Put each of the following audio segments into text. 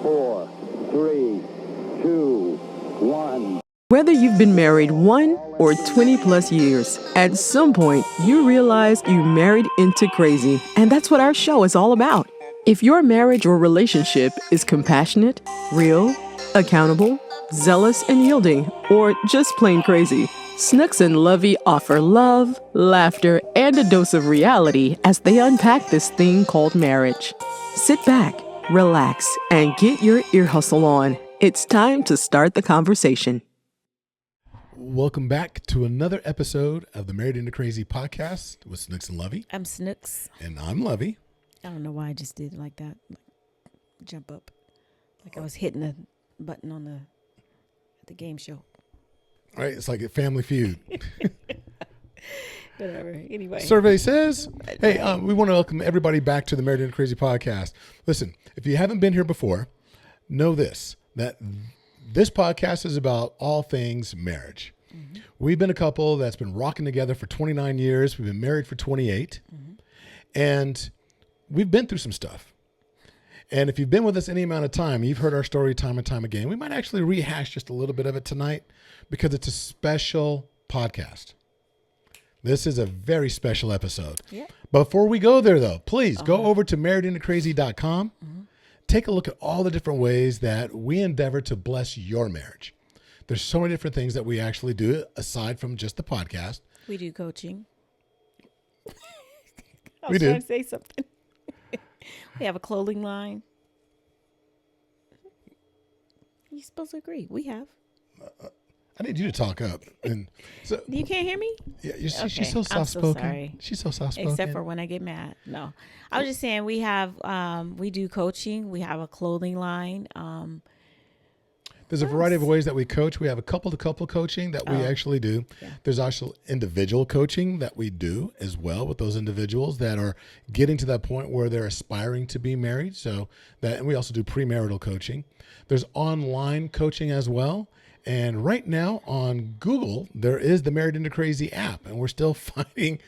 4, 3, 2, 1. Whether you've been married 1 or 20 plus years, at some point you realize you married into crazy. And that's what our show is all about. If your marriage or relationship is compassionate, real, accountable, zealous and yielding, or just plain crazy, Snooks and Lovey offer love, laughter, and a dose of reality as they unpack this thing called marriage. Sit back, relax, and get your ear hustle on. It's time to start the conversation. Welcome back to another episode of the Married into Crazy podcast with Snooks and Lovey. I'm Snooks. And I'm Lovey. I don't know why I just did it like that. Jump up. Like I was hitting a button on the game show. All right, it's like a Family Feud. Whatever. Anyway. Survey says, hey, we want to welcome everybody back to the Married into Crazy podcast. Listen, if you haven't been here before, know this, that this podcast is about all things marriage. Mm-hmm. We've been a couple that's been rocking together for 29 years. We've been married for 28. Mm-hmm. And we've been through some stuff. And if you've been with us any amount of time, you've heard our story time and time again. We might actually rehash just a little bit of it tonight because it's a special podcast. This is a very special episode. Yeah. Before we go there, though, please go over to marriedintocrazy.com. Mm-hmm. Take a look at all the different ways that we endeavor to bless your marriage. There's so many different things that we actually do aside from just the podcast. We do coaching. I We was do. trying to say something. We have a clothing line. You're supposed to agree. We have. I need you to talk up. And so You can't hear me? yeah, Okay. she's so I'm soft so spoken. sorry. She's so soft spoken. Except for when I get mad. No. I was just saying we have, we do coaching. We have a clothing line. There's a variety of ways that we coach. We have a couple-to-couple coaching that we actually do. Yeah. There's also individual coaching that we do as well with those individuals that are getting to that point where they're aspiring to be married. So that, and we also do premarital coaching. There's online coaching as well. And right now on Google, there is the Married into Crazy app, and we're still fighting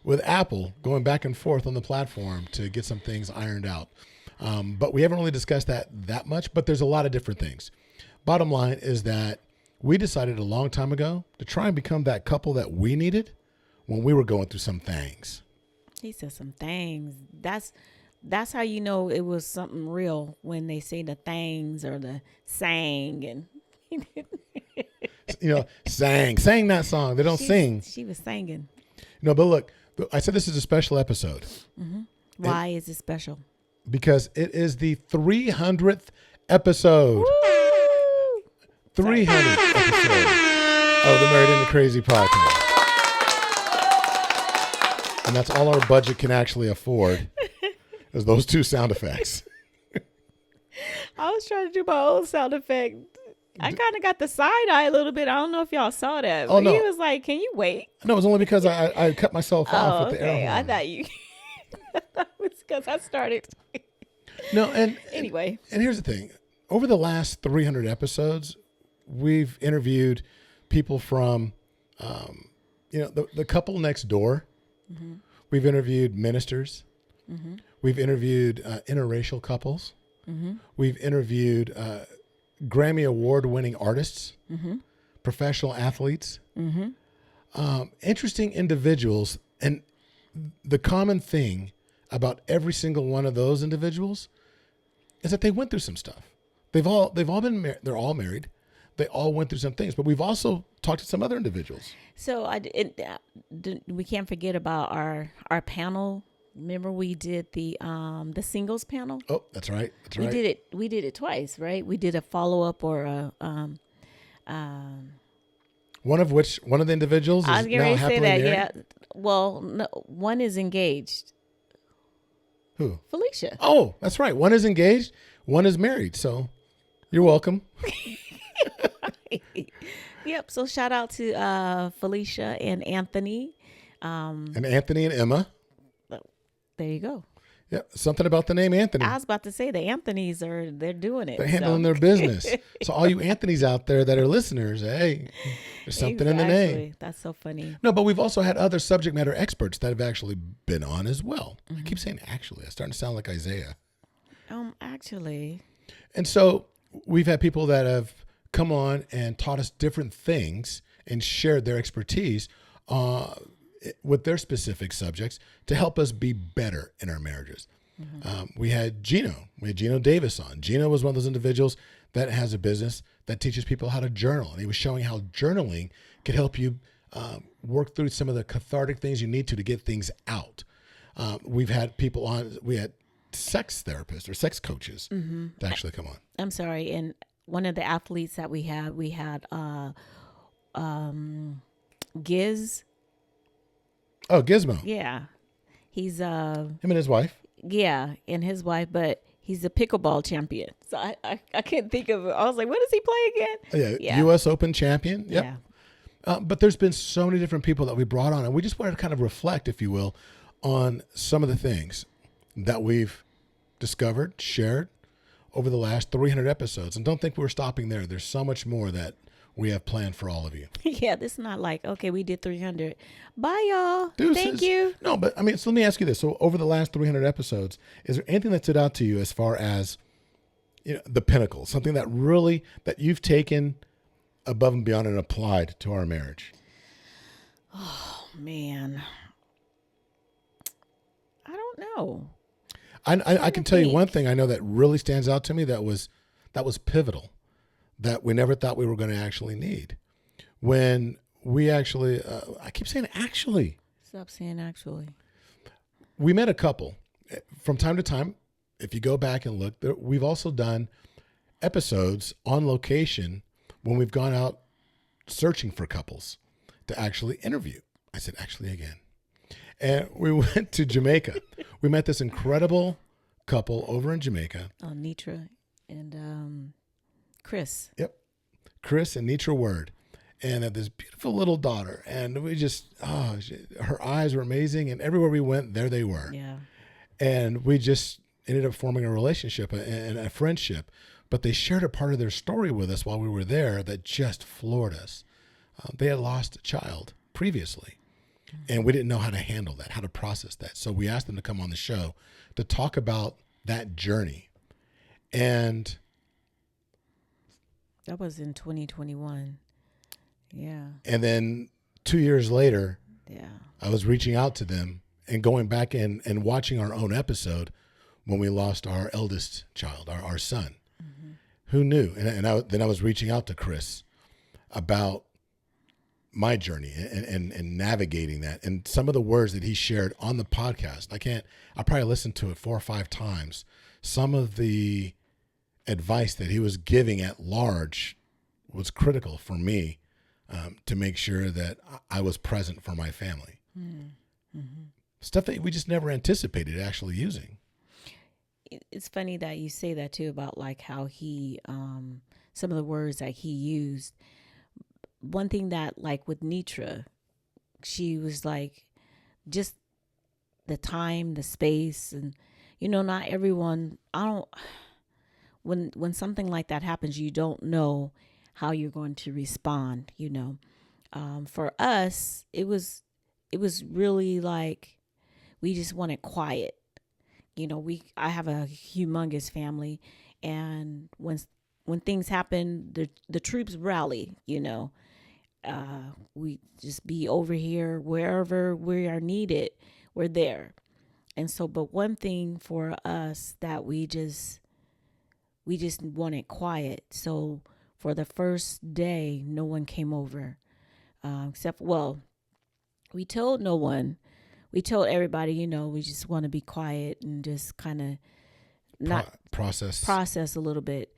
with Apple, going back and forth on the platform to get some things ironed out. But we haven't really discussed that much, but there's a lot of different things. Bottom line is that we decided a long time ago to try and become that couple that we needed when we were going through some things. He said some things. That's how you know it was something real when they say the things or the sang and Sang that song. They don't sing. She was singing. No, but look, I said this is a special episode. Mm-hmm. Why is it special? Because it is the 300th episode. Woo! 300th episode of the Married into Crazy podcast. And that's all our budget can actually afford is those two sound effects. I was trying to do my own sound effect. I kind of got the side eye a little bit. I don't know if y'all saw that. But no. He was like, can you wait? No, it was only because I cut myself off with the air horn. I thought you... That was because I started. No, and anyway. And here's the thing. Over the last 300 episodes, we've interviewed people from, the couple next door. Mm-hmm. We've interviewed ministers. Mm-hmm. We've interviewed interracial couples. Mm-hmm. We've interviewed Grammy Award-winning artists, mm-hmm. professional athletes, mm-hmm. Interesting individuals. And the common thing about every single one of those individuals is that they went through some stuff. They've all been they're all married. They all went through some things, but we've also talked to some other individuals. So we can't forget about our panel. Remember we did the singles panel? Oh, that's right. We did it twice, right? We did a follow-up or a one of the individuals I was is getting now ready to say happily that, married. yeah. Well, no, one is engaged. Who? Felicia. Oh, that's right. One is engaged, one is married. So you're welcome. Yep. So shout out to Felicia and Anthony. And Anthony and Emma. There you go. Yeah, something about the name Anthony. I was about to say the Anthonys they're doing it. They're handling their business. So all you Anthonys out there that are listeners, hey, there's something in the name. That's so funny. No, but we've also had other subject matter experts that have actually been on as well. Mm-hmm. I keep saying actually. I'm starting to sound like Isaiah. Actually. And so we've had people that have come on and taught us different things and shared their expertise with their specific subjects to help us be better in our marriages. We had Gino Davis on. Gino was one of those individuals that has a business that teaches people how to journal. And he was showing how journaling could help you work through some of the cathartic things you need to get things out. We've had people on, we had sex therapists or sex coaches to actually come on. I'm sorry. And one of the athletes that we had Giz. Oh, Gizmo. Yeah. He's Him and his wife. yeah, and his wife, but he's a pickleball champion. So I can't think of it. I was like, what does he play again? Yeah. U.S. Open champion. Yep. Yeah. But there's been so many different people that we brought on, and we just wanted to kind of reflect, if you will, on some of the things that we've discovered, shared over the last 300 episodes. And don't think we're stopping there. There's so much more that we have planned for all of you. Yeah, this is not like, okay, we did 300. Bye, y'all. Deuces. Thank you. No, but I mean, so let me ask you this. So over the last 300 episodes, is there anything that stood out to you as far as, you know, the pinnacle, something that really, that you've taken above and beyond and applied to our marriage? Oh, man. I don't know. I can tell you one thing I know that really stands out to me that was pivotal, that we never thought we were going to actually need. When we actually, I keep saying actually. Stop saying actually. We met a couple. From time to time, if you go back and look, we've also done episodes on location when we've gone out searching for couples to actually interview. I said actually again. And we went to Jamaica. We met this incredible couple over in Jamaica. Oh, Nitra and Chris. Yep. Chris and Nitra Word. And had this beautiful little daughter. And we just, her eyes were amazing. And everywhere we went, there they were. Yeah. And we just ended up forming a relationship and a friendship. But they shared a part of their story with us while we were there that just floored us. They had lost a child previously. And we didn't know how to handle that, how to process that. So we asked them to come on the show to talk about that journey. And that was in 2021. Yeah. And then 2 years later, yeah, I was reaching out to them and going back and watching our own episode when we lost our eldest child, our son. Mm-hmm. Who knew? And then I was reaching out to Chris about my journey and navigating that, and some of the words that he shared on the podcast. I probably listened to it 4 or 5 times. Some of the advice that he was giving at large was critical for me to make sure that I was present for my family. Mm-hmm. Stuff that we just never anticipated actually using. It's funny that you say that too, about like how he, some of the words that he used. One thing that, like with Nitra, she was like, just the time, the space, and, you know, not everyone, when something like that happens, you don't know how you're going to respond, you know. For us, it was really like, we just wanted quiet. You know, I have a humongous family, and when things happen, the troops rally, you know. We just be over here, wherever we are needed, we're there. And so, but one thing for us that we just wanted quiet. So for the first day, no one came over, except, we told no one. We told everybody, you know, we just want to be quiet and just kind of not process a little bit.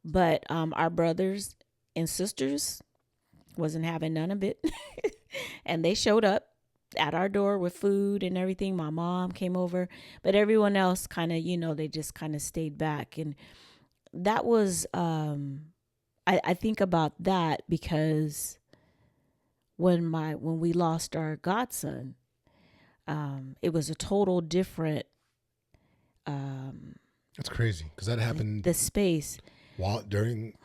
But our brothers and sisters wasn't having none of it. And they showed up at our door with food and everything. My mom came over, but everyone else kind of, you know, they just kind of stayed back. And that was, I think about that because when we lost our godson, it was a total different, that's crazy because that happened the space during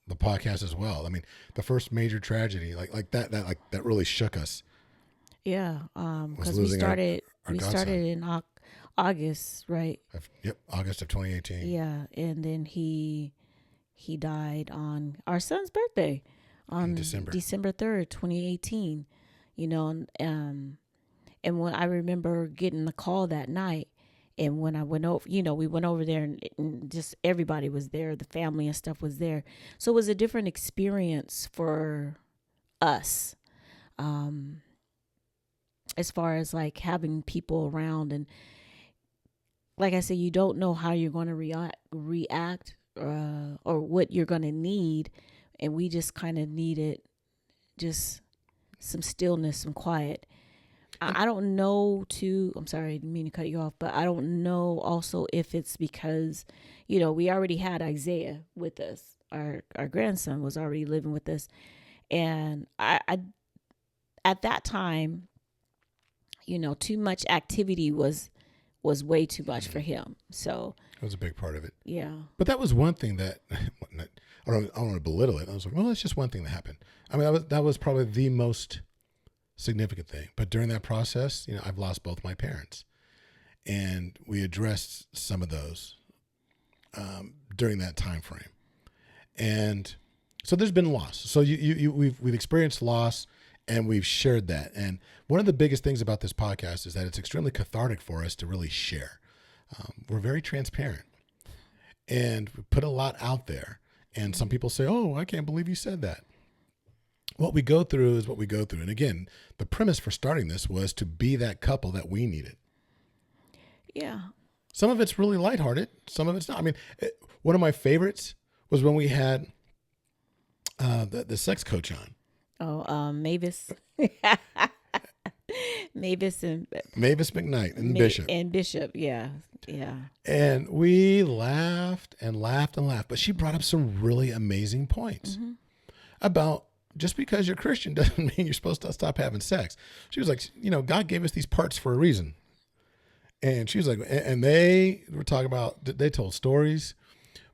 the podcast as well. I mean, the first major tragedy like that really shook us. Yeah, because we started in August, right? Yep, August of 2018. Yeah, and then he died on our son's birthday on December. December 3rd, 2018. You know, and when I remember getting the call that night, and when I went over, you know, we went over there and just everybody was there, the family and stuff was there. So it was a different experience for us. As far as like having people around, and like I said, you don't know how you're going to react or what you're going to need. And we just kind of needed just some stillness, some quiet. I don't know I'm sorry, I didn't mean to cut you off, but I don't know also if it's because, you know, we already had Isaiah with us. Our grandson was already living with us. And I at that time, you know, too much activity was way too much for him. So That was a big part of it. yeah. But that was one thing that I don't want to belittle it. I was like, well, that's just one thing that happened. I mean, that was probably the most significant thing. But during that process, you know, I've lost both my parents, and we addressed some of those during that time frame. And so there's been loss. So we've experienced loss, and we've shared that. And one of the biggest things about this podcast is that it's extremely cathartic for us to really share. We're very transparent, and we put a lot out there. And some people say, oh, I can't believe you said that. What we go through is what we go through. And again, the premise for starting this was to be that couple that we needed. Yeah. Some of it's really lighthearted. Some of it's not. I mean, one of my favorites was when we had the sex coach on. Oh, Mavis. Mavis McKnight and Bishop. And Bishop, yeah. Yeah. And we laughed and laughed and laughed. But she brought up some really amazing points about just because you're Christian doesn't mean you're supposed to stop having sex. She was like, you know, God gave us these parts for a reason. And she was like, and they were talking about, they told stories,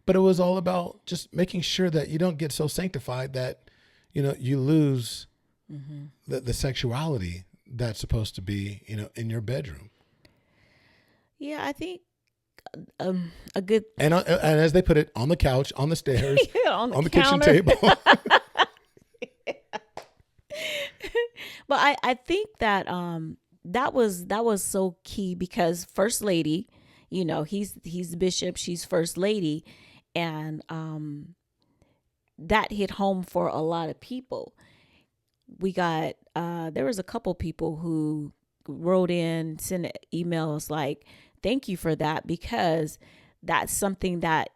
but it was all about just making sure that you don't get so sanctified that, you know, you lose the sexuality that's supposed to be, you know, in your bedroom. Yeah, I think a good And as they put it, on the couch, on the stairs, on the kitchen counter. table. But I think that that was so key because First Lady, you know, he's the bishop, she's First Lady, and that hit home for a lot of people. We got there was a couple people who wrote in, sent emails like, thank you for that, because that's something that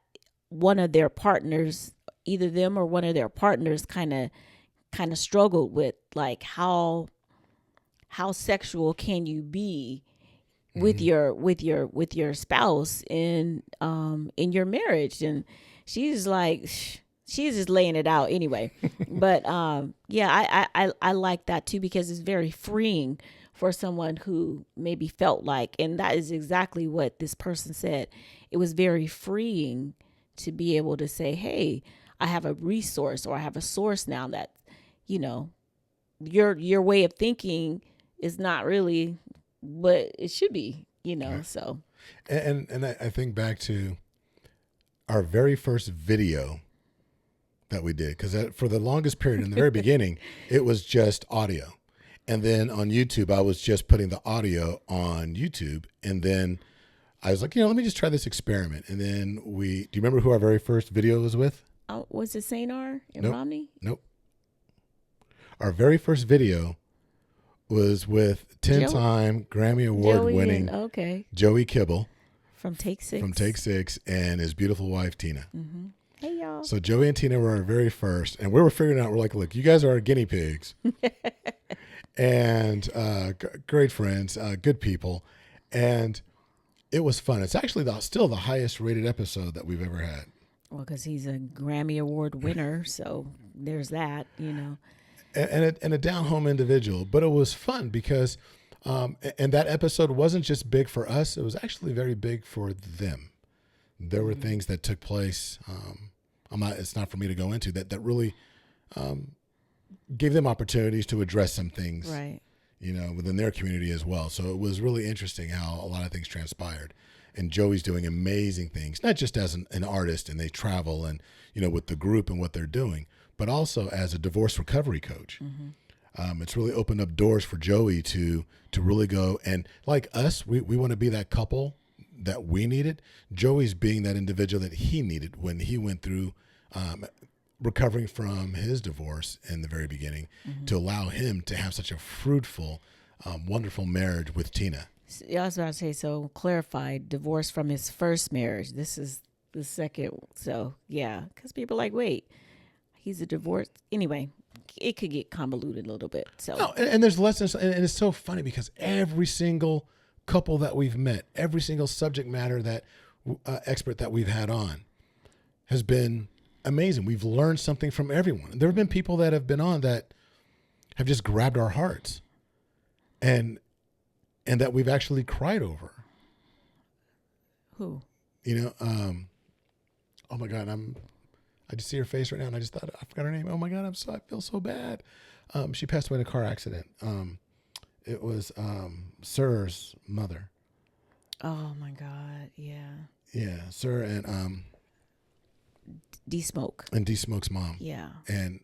one of their partners, either them or one of their partners, kind of struggled with, like how sexual can you be with your spouse in your marriage. And she's just laying it out anyway. But yeah, I like that too, because it's very freeing for someone who maybe felt like, and that is exactly what this person said. It was very freeing to be able to say, hey, I have a resource, or I have a source now that, you know, your way of thinking is not really what it should be, you know. Right. So and I think back to our very first video that we did, because for the longest period in the very beginning, it was just audio. And then on YouTube, I was just putting the audio on YouTube. And then I was like, you know, let me just try this experiment. And then do you remember who our very first video was with? Oh, was it St. R in Romney? Nope. Our very first video was with 10-time Grammy Award winning Joey Kibble from Take Six and his beautiful wife, Tina. Mm-hmm. Hey, y'all. So Joey and Tina were our very first, and we were figuring out, we're like, look, you guys are our guinea pigs. And great friends, good people. And it was fun. It's actually still the highest rated episode that we've ever had. Well, because he's a Grammy Award winner, so there's that, you know. And a down-home individual. But it was fun because, and that episode wasn't just big for us. It was actually very big for them. There were things that took place. It's not for me to go into that really gave them opportunities to address some things, right, within their community as well. So it was really interesting how a lot of things transpired. And Joey's doing amazing things, not just as an artist and they travel and, with the group and what they're doing, but also as a divorce recovery coach. Mm-hmm. It's really opened up doors for Joey to really go. And like us, we want to be that couple that we needed. Joey's being that individual that he needed when he went through recovering from his divorce in the very beginning, to allow him to have such a fruitful, wonderful marriage with Tina. Yeah, I was about to say, so clarified, divorce from his first marriage. This is the second. So, yeah, because people are like, wait, he's a divorce. Anyway, it could get convoluted a little bit. So, no, and there's lessons, and it's so funny because every single couple that we've met, every single subject matter that expert that we've had on has been amazing. We've learned something from everyone. There have been people that have been on that have just grabbed our hearts and that we've actually cried over. Who? Oh my God, I just see her face right now and I just thought, I forgot her name. Oh my God, I feel so bad. She passed away in a car accident. It was Sir's mother. Oh my God, yeah. Yeah, Sir and D-Smoke. And D-Smoke's mom. Yeah. And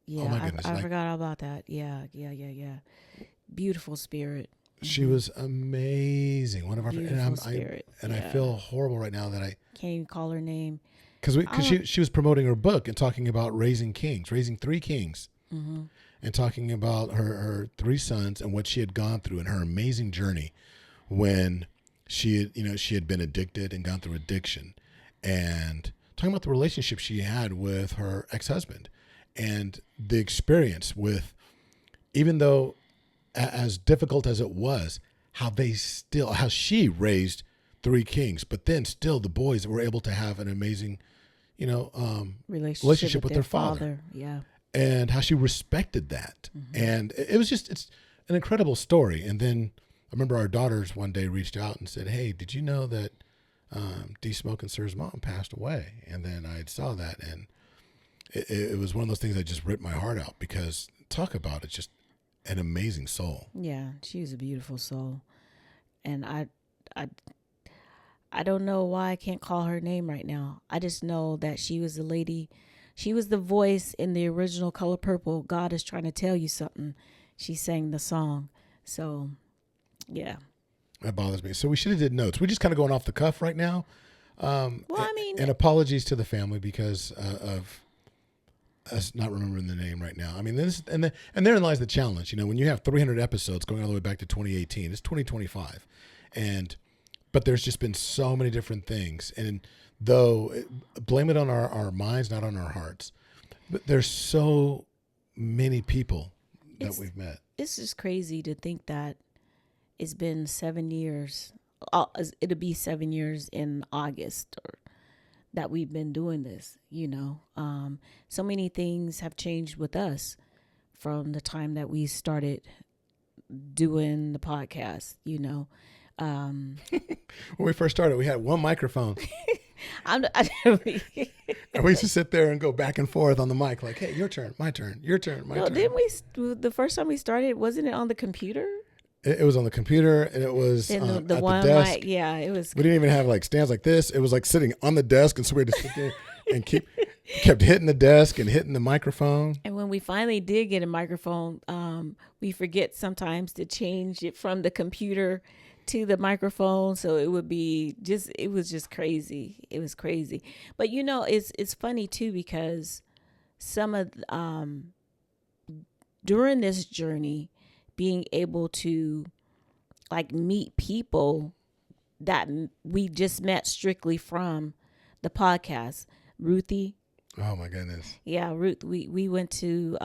yeah, oh my goodness, I forgot all about that. Yeah. Beautiful spirit. She was amazing. One of our Beautiful spirit. I feel horrible right now that I can't even call her name. Because she was promoting her book and talking about raising 3 kings, mm-hmm. and talking about her 3 sons and what she had gone through and her amazing journey when she had been addicted and gone through addiction, and talking about the relationship she had with her ex-husband and the experience with, even though as difficult as it was, how she raised 3 kings, but then still the boys were able to have an amazing, relationship with their father. Yeah. And how she respected that. Mm-hmm. And it's an incredible story. And then I remember our daughters one day reached out and said, hey, did you know that D-Smoke and Sir's mom passed away? And then I saw that, and it was one of those things that just ripped my heart out, because talk about it, just an amazing soul. Yeah, she was a beautiful soul. And I don't know why I can't call her name right now. I just know that she was the lady. She was the voice in the original Color Purple. God is trying to tell you something. She sang the song. So, yeah. That bothers me. So we should have did notes. We're just kind of going off the cuff right now. And apologies to the family because of us not remembering the name right now. I mean, and therein lies the challenge. When you have 300 episodes going all the way back to 2018, it's 2025, but there's just been so many different things. And though, blame it on our minds, not on our hearts. But there's so many people that we've met. It's just crazy to think that it's been 7 years. It'll be 7 years in August, or that we've been doing this. So many things have changed with us from the time that we started doing the podcast. When we first started, we had one microphone. And we used to sit there and go back and forth on the mic, like, "Hey, your turn, my turn, your turn, my turn." Didn't we? The first time we started, wasn't it on the computer? It was on the computer, and it was the at one the desk. mic. Yeah, it was. We didn't even have like stands like this. It was like sitting on the desk, and so we had to sit there and kept hitting the desk and hitting the microphone. And when we finally did get a microphone, we forget sometimes to change it from the computer to the microphone, so it was just crazy. It was crazy. But it's funny too, because some of during this journey, being able to like meet people that we just met strictly from the podcast. Ruthie. Oh my goodness. Yeah, Ruth. We went to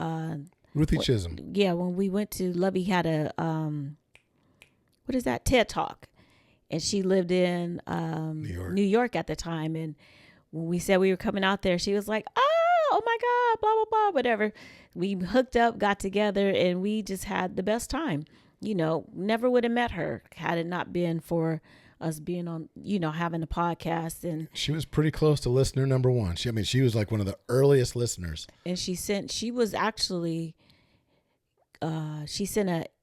Ruthie Chisholm. Yeah, when we went to Lovey had a what is that, TED Talk, and she lived in New York at the time. And when we said we were coming out there, she was like, oh my God, blah blah blah, whatever. We hooked up, got together, and we just had the best time. Never would have met her had it not been for us being on, having a podcast. And she was pretty close to listener number 1. She was like one of the earliest listeners. And she sent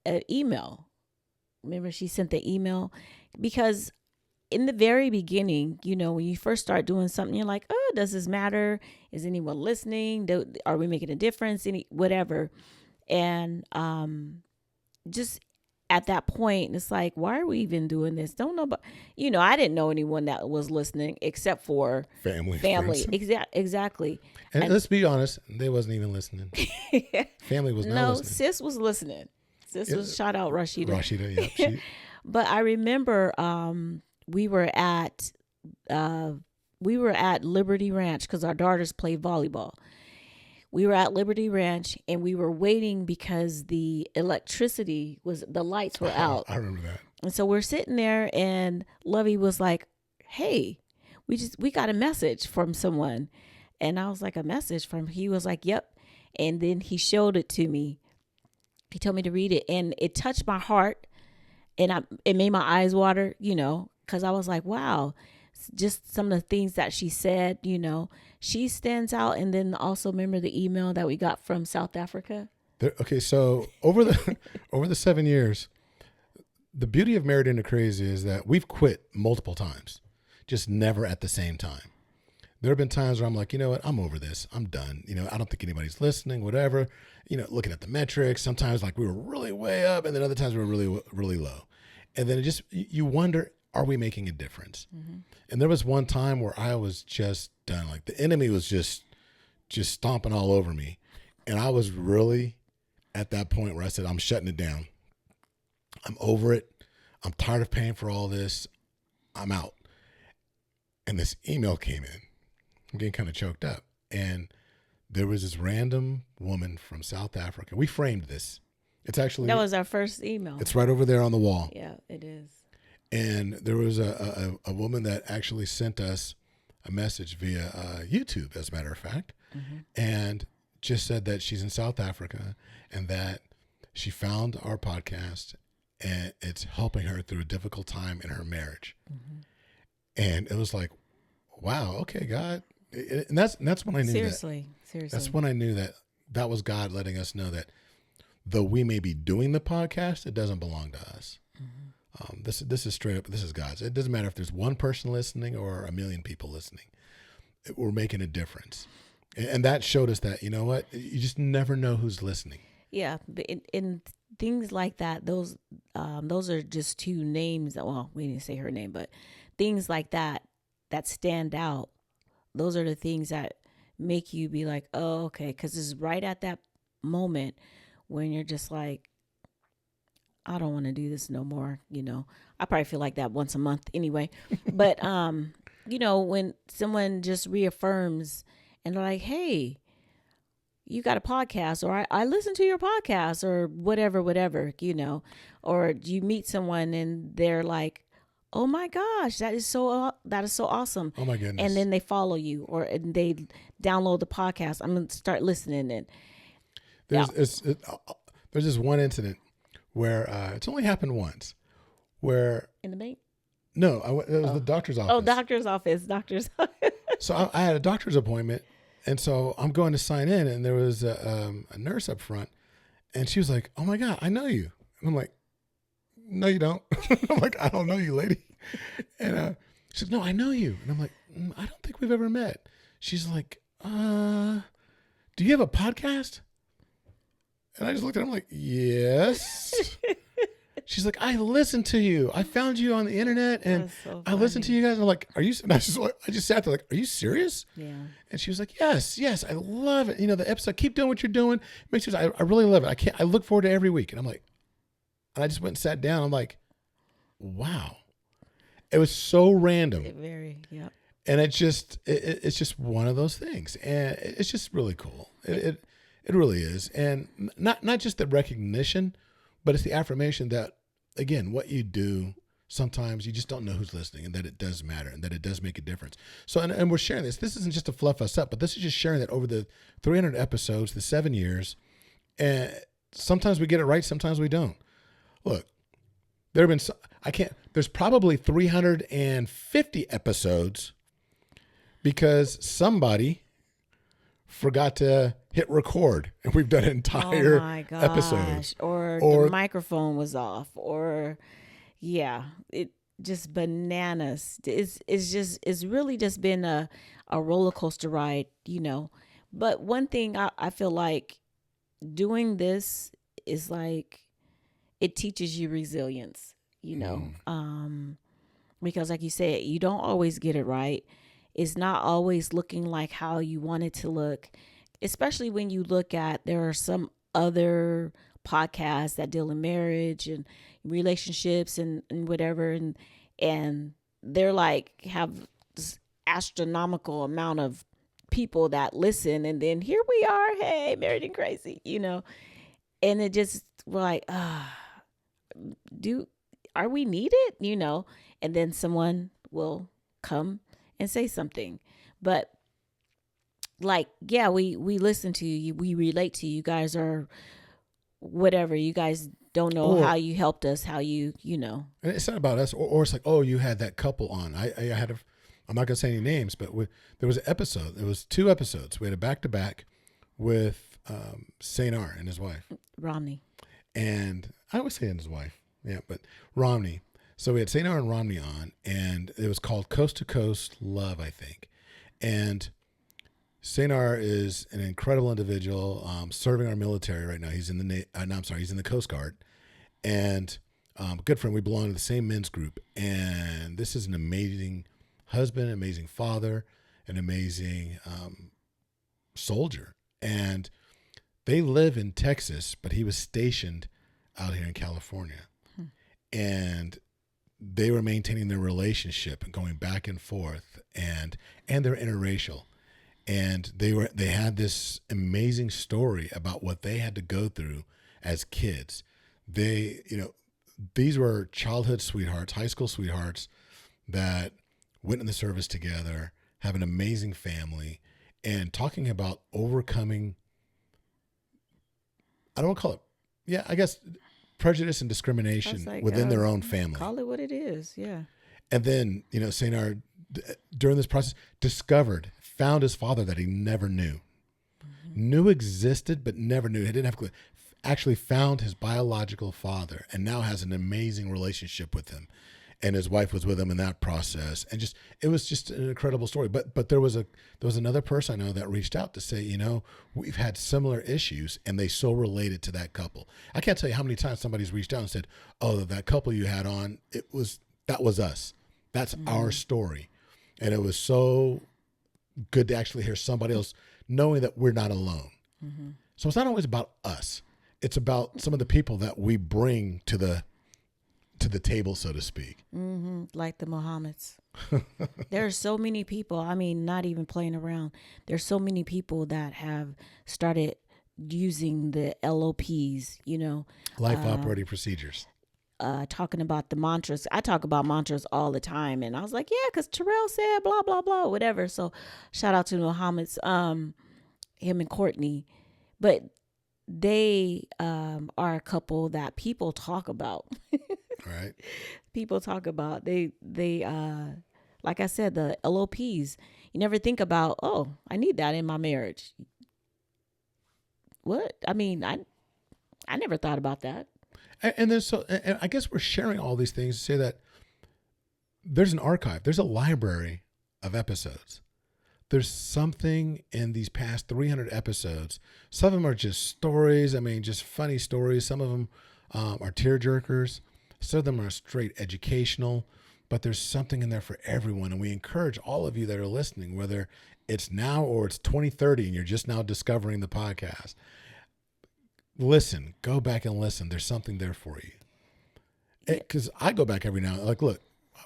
an email. Remember, she sent the email because in the very beginning, you know, when you first start doing something, you're like, oh, does this matter? Is anyone listening? Are we making a difference? Whatever. And just at that point, it's like, why are we even doing this? Don't know, but you know, I didn't know anyone that was listening except for family. Exactly. And let's be honest, they wasn't even listening. Family was not listening. Sis was listening. Sis was, shout out Rashida. Rashida, yeah. But I remember we were at Liberty Ranch because our daughters play volleyball. We were at Liberty Ranch and we were waiting because the lights were out. I remember that. And so we're sitting there and Lovey was like, hey, we got a message from someone. And I was like, a message from, he was like, yep. And then he showed it to me. He told me to read it and it touched my heart and it made my eyes water, you know, because I was like, wow, just some of the things that she said, you know, she stands out. And then also remember the email that we got from South Africa. Okay, so over the 7 years, the beauty of Married into Crazy is that we've quit multiple times, just never at the same time. There have been times where I'm like, you know what, I'm over this. I'm done. You know, I don't think anybody's listening, whatever. You know, looking at the metrics, sometimes like we were really way up and then other times we were really, really low. And then you wonder, are we making a difference? Mm-hmm. And there was one time where I was just done. Like the enemy was just stomping all over me. And I was really at that point where I said, I'm shutting it down. I'm over it. I'm tired of paying for all this. I'm out. And this email came in. I'm getting kind of choked up. And there was this random woman from South Africa. We framed this. It's actually... That was our first email. It's right over there on the wall. Yeah, it is. And there was a woman that actually sent us a message via YouTube, as a matter of fact, and just said that she's in South Africa and that she found our podcast and it's helping her through a difficult time in her marriage. Mm-hmm. And it was like, wow, okay, God. And that's when I knew Seriously. That's when I knew that was God letting us know that though we may be doing the podcast, it doesn't belong to us. Mm-hmm. This is straight up, this is God's. It doesn't matter if there's one person listening or a million people listening. We're making a difference. And that showed us that, you know what, you just never know who's listening. Yeah. In things like that, those are just two names. Well, we didn't say her name, but things like that stand out. Those are the things that make you be like, oh, okay. Because it's right at that moment when you're just like, I don't want to do this no more. You know, I probably feel like that once a month anyway. But, you know, when someone just reaffirms and they're like, hey, you got a podcast, or I listen to your podcast, or whatever, you know, or you meet someone and they're like, oh my gosh, that is so awesome. Oh my goodness. And then they follow you and they download the podcast. I'm going to start listening. And there's this one incident where it's only happened once where in the bank? No, it was the doctor's office. Oh, doctor's office. So I had a doctor's appointment. And so I'm going to sign in, and there was a nurse up front, and she was like, oh my God, I know you. And I'm like, no, you don't. I'm like, I don't know you, lady. And she said, no, I know you. And I'm like, I don't think we've ever met. She's like, do you have a podcast? And I just looked at her, like, yes. She's like, I listened to you. I found you on the internet and so I listened to you guys. And I'm like, are you? And I just sat there like, are you serious? Yeah. And she was like, yes, I love it. You know, the episode, keep doing what you're doing. Make sure I really love it. I look forward to every week. And I'm like, and I just went and sat down. I'm like, wow. It was so random. Yeah. And it's just one of those things. And it's just really cool. It really is. And not just the recognition, but it's the affirmation that, again, what you do, sometimes you just don't know who's listening, and that it does matter and that it does make a difference. So, and we're sharing this. This isn't just to fluff us up, but this is just sharing that over the 300 episodes, the 7 years, and sometimes we get it right, sometimes we don't. Look, there's probably 350 episodes because somebody forgot to hit record and we've done an entire oh my gosh. episode. Or the microphone was off, or yeah, it just bananas. It's really just been a roller coaster ride, But one thing I feel like doing this is like it teaches you resilience, because like you said, you don't always get it right. It's not always looking like how you want it to look, especially when you look at there are some other podcasts that deal in marriage and relationships and whatever, and they're like have this astronomical amount of people that listen, and then here we are, hey, Married and Crazy, and it just, we're like, are we needed, and then someone will come and say something. But like, yeah, we listen to you, we relate to you. You guys are whatever, you guys don't know how you helped us, how you know. And it's not about us, or it's like, oh, you had that couple on. I had I'm not going to say any names, but there was an episode. There was 2 episodes. We had a back-to-back with Sanar and his wife. Romney. And I always say his wife. Yeah, but Romney. So we had Sanar and Romney on, and it was called Coast to Coast Love, I think. And Sanar is an incredible individual, serving our military right now. He's in he's in the Coast Guard. And a good friend, we belong to the same men's group. And this is an amazing husband, amazing father, an amazing soldier. And they live in Texas, but he was stationed out here in California. And they were maintaining their relationship and going back and forth, and they're interracial. And they had this amazing story about what they had to go through as kids. They, these were childhood sweethearts, high school sweethearts that went in the service together, have an amazing family, and talking about overcoming, I don't want to call it, I guess, prejudice and discrimination within their own family. Call it what it is, yeah. And then, Sanar, during this process, found his father that he never knew. Knew existed, but never knew. He didn't have a clue. Actually found his biological father and now has an amazing relationship with him. And his wife was with him in that process. And it was just an incredible story. But there was another person I know that reached out to say, we've had similar issues, and they so related to that couple. I can't tell you how many times somebody's reached out and said, oh, that couple you had on, that was us. That's our story. And it was so good to actually hear somebody else knowing that we're not alone. So it's not always about us. It's about some of the people that we bring to the table, so to speak. Like the Mohammeds. There are so many people, I mean, not even playing around. There's so many people that have started using the LOPs, Life operating procedures. Talking about the mantras. I talk about mantras all the time. And I was like, yeah, because Terrell said blah, blah, blah, whatever. So shout out to the Mohammeds, him and Courtney. But they are a couple that people talk about. Right. People talk about. They like I said, the LOPs. You never think about, oh, I need that in my marriage. What? I mean, I never thought about that. And I guess we're sharing all these things to say that there's an archive, there's a library of episodes. There's something in these past 300 episodes. Some of them are just stories. I mean, just funny stories. Some of them are tearjerkers. Some of them are straight educational. But there's something in there for everyone. And we encourage all of you that are listening, whether it's now or it's 2030 and you're just now discovering the podcast. Listen, go back and listen. There's something there for you. Because I go back every now and then. Like, look,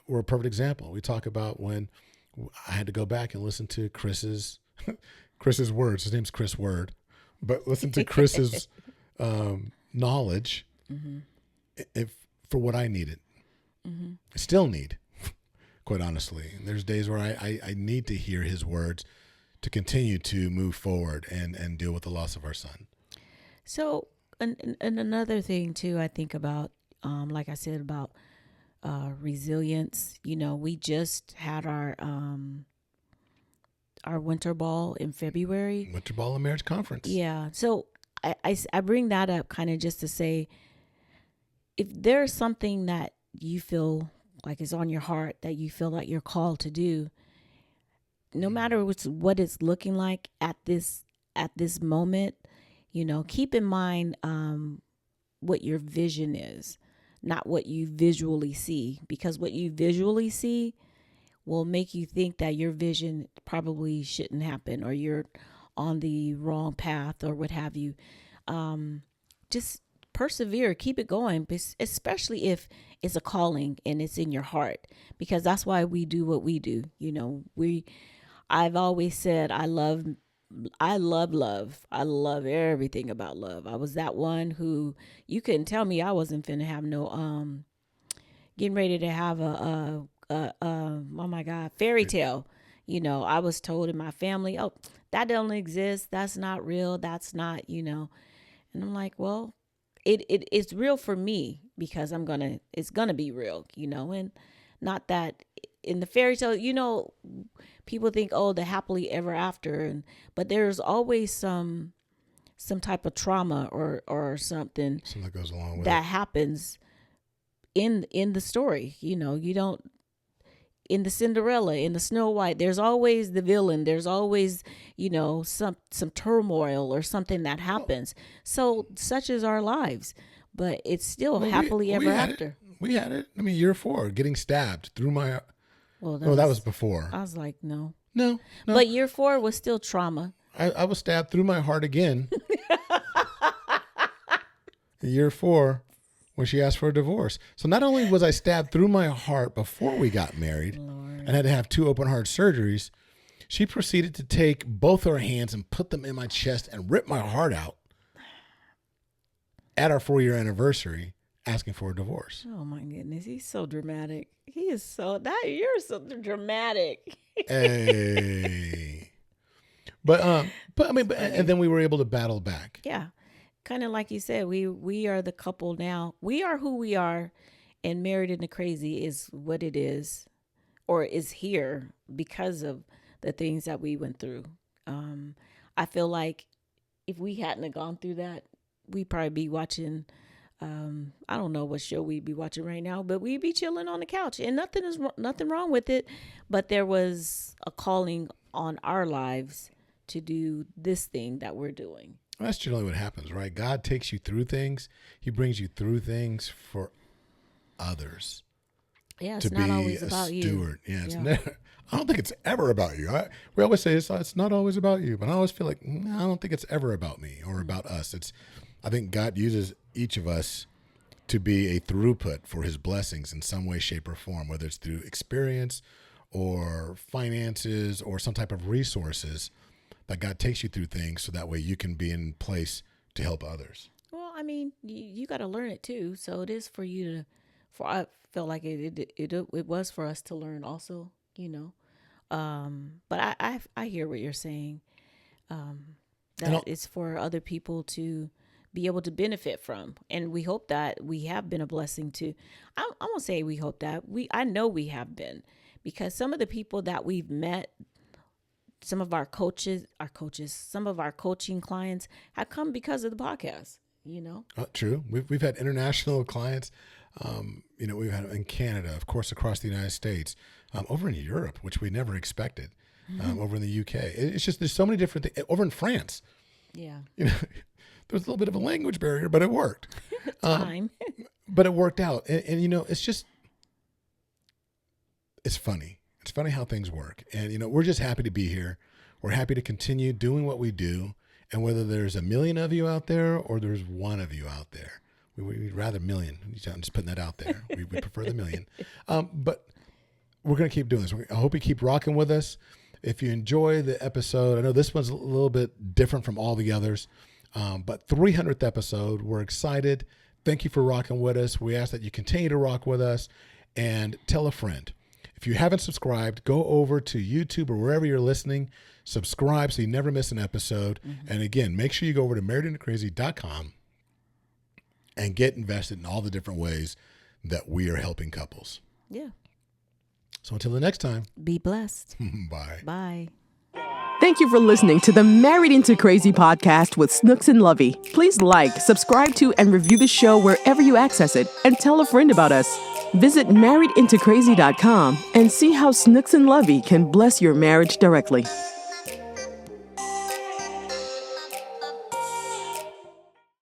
we're a perfect example. We talk about when I had to go back and listen to Chris's words. His name's Chris Word. But listen to Chris's knowledge for what I needed. I still need, quite honestly. And there's days where I need to hear his words to continue to move forward and deal with the loss of our son. So, and another thing, too, I think about, like I said, about resilience. We just had our our winter ball in February. Winter Ball and Marriage Conference. Yeah. So I bring that up kind of just to say, if there's something that you feel like is on your heart that you feel like you're called to do, no matter what it's looking like at this moment, keep in mind what your vision is, not what you visually see, because what you visually see will make you think that your vision probably shouldn't happen, or you're on the wrong path, or what have you. Just persevere, keep it going, especially if it's a calling and it's in your heart, because that's why we do what we do. I've always said, I love love. I love everything about love. I was that one who you couldn't tell me I wasn't finna have no, getting ready to have a oh my God, fairy tale. I was told in my family, oh, that don't exist. That's not real. That's not, and I'm like, well, it's real for me, because it's gonna be real, and not that in the fairy tale, people think, oh, the happily ever after, but there's always some type of trauma or something that goes along with that it. happens in the story. You don't, in the Cinderella, in the Snow White, there's always the villain. There's always, some turmoil or something that happens. So such is our lives, but it's still happily ever after. We had it. I mean, year 4, getting stabbed through my. Well, that was before. I was like, no. But year 4 was still trauma. I was stabbed through my heart again. Year 4, when she asked for a divorce. So not only was I stabbed through my heart before we got married, Lord, and had to have 2 open heart surgeries, she proceeded to take both her hands and put them in my chest and rip my heart out at our 4-year anniversary, asking for a divorce. Oh my goodness, he's so dramatic. You're so dramatic. Hey. But I mean, and then we were able to battle back. Yeah. Kind of like you said, we are the couple now. We are who we are, and Married into Crazy is what it is, or is here because of the things that we went through. I feel like if we hadn't have gone through that, we'd probably be watching, I don't know what show we'd be watching right now, but we'd be chilling on the couch, and nothing wrong with it. But there was a calling on our lives to do this thing that we're doing. Well, that's generally what happens, right? God takes you through things. He brings you through things for others. Yeah, it's to not be always a about steward. you. Yeah, it's never. I don't think it's ever about you. We always say it's not always about you, but I always feel like I don't think it's ever about me or about us. I think God uses each of us to be a throughput for His blessings in some way, shape, or form, whether it's through experience or finances or some type of resources. That God takes you through things so that way you can be in place to help others. Well, I mean, you got to learn it too. So it is for you to. I felt like it was for us to learn also. But I hear what you're saying. That it's for other people to be able to benefit from, and we hope that we have been a blessing to. I'm gonna say we hope that I know we have been, because some of the people that we've met. Some of our coaches, some of our coaching clients have come because of the podcast, True. We've had international clients, we've had in Canada, of course, across the United States, over in Europe, which we never expected, over in the UK. It's just, there's so many different things. Over in France. Yeah. There was a little bit of a language barrier, but it worked. Time. But it worked out. And it's funny. It's funny how things work. And, we're just happy to be here. We're happy to continue doing what we do. And whether there's 1 million of you out there or there's 1 of you out there, we'd rather 1 million. I'm just putting that out there. We prefer the 1 million. But we're going to keep doing this. I hope you keep rocking with us. If you enjoy the episode, I know this one's a little bit different from all the others, but 300th episode, we're excited. Thank you for rocking with us. We ask that you continue to rock with us and tell a friend. If you haven't subscribed, go over to YouTube or wherever you're listening, subscribe so you never miss an episode. Mm-hmm. And again, make sure you go over to marriedintocrazy.com and get invested in all the different ways that we are helping couples. Yeah. So until the next time. Be blessed. Bye. Bye. Thank you for listening to the Married into Crazy podcast with Snooks and Lovey. Please like, subscribe to, and review the show wherever you access it, and tell a friend about us. Visit marriedintocrazy.com and see how Snooks and Lovey can bless your marriage directly.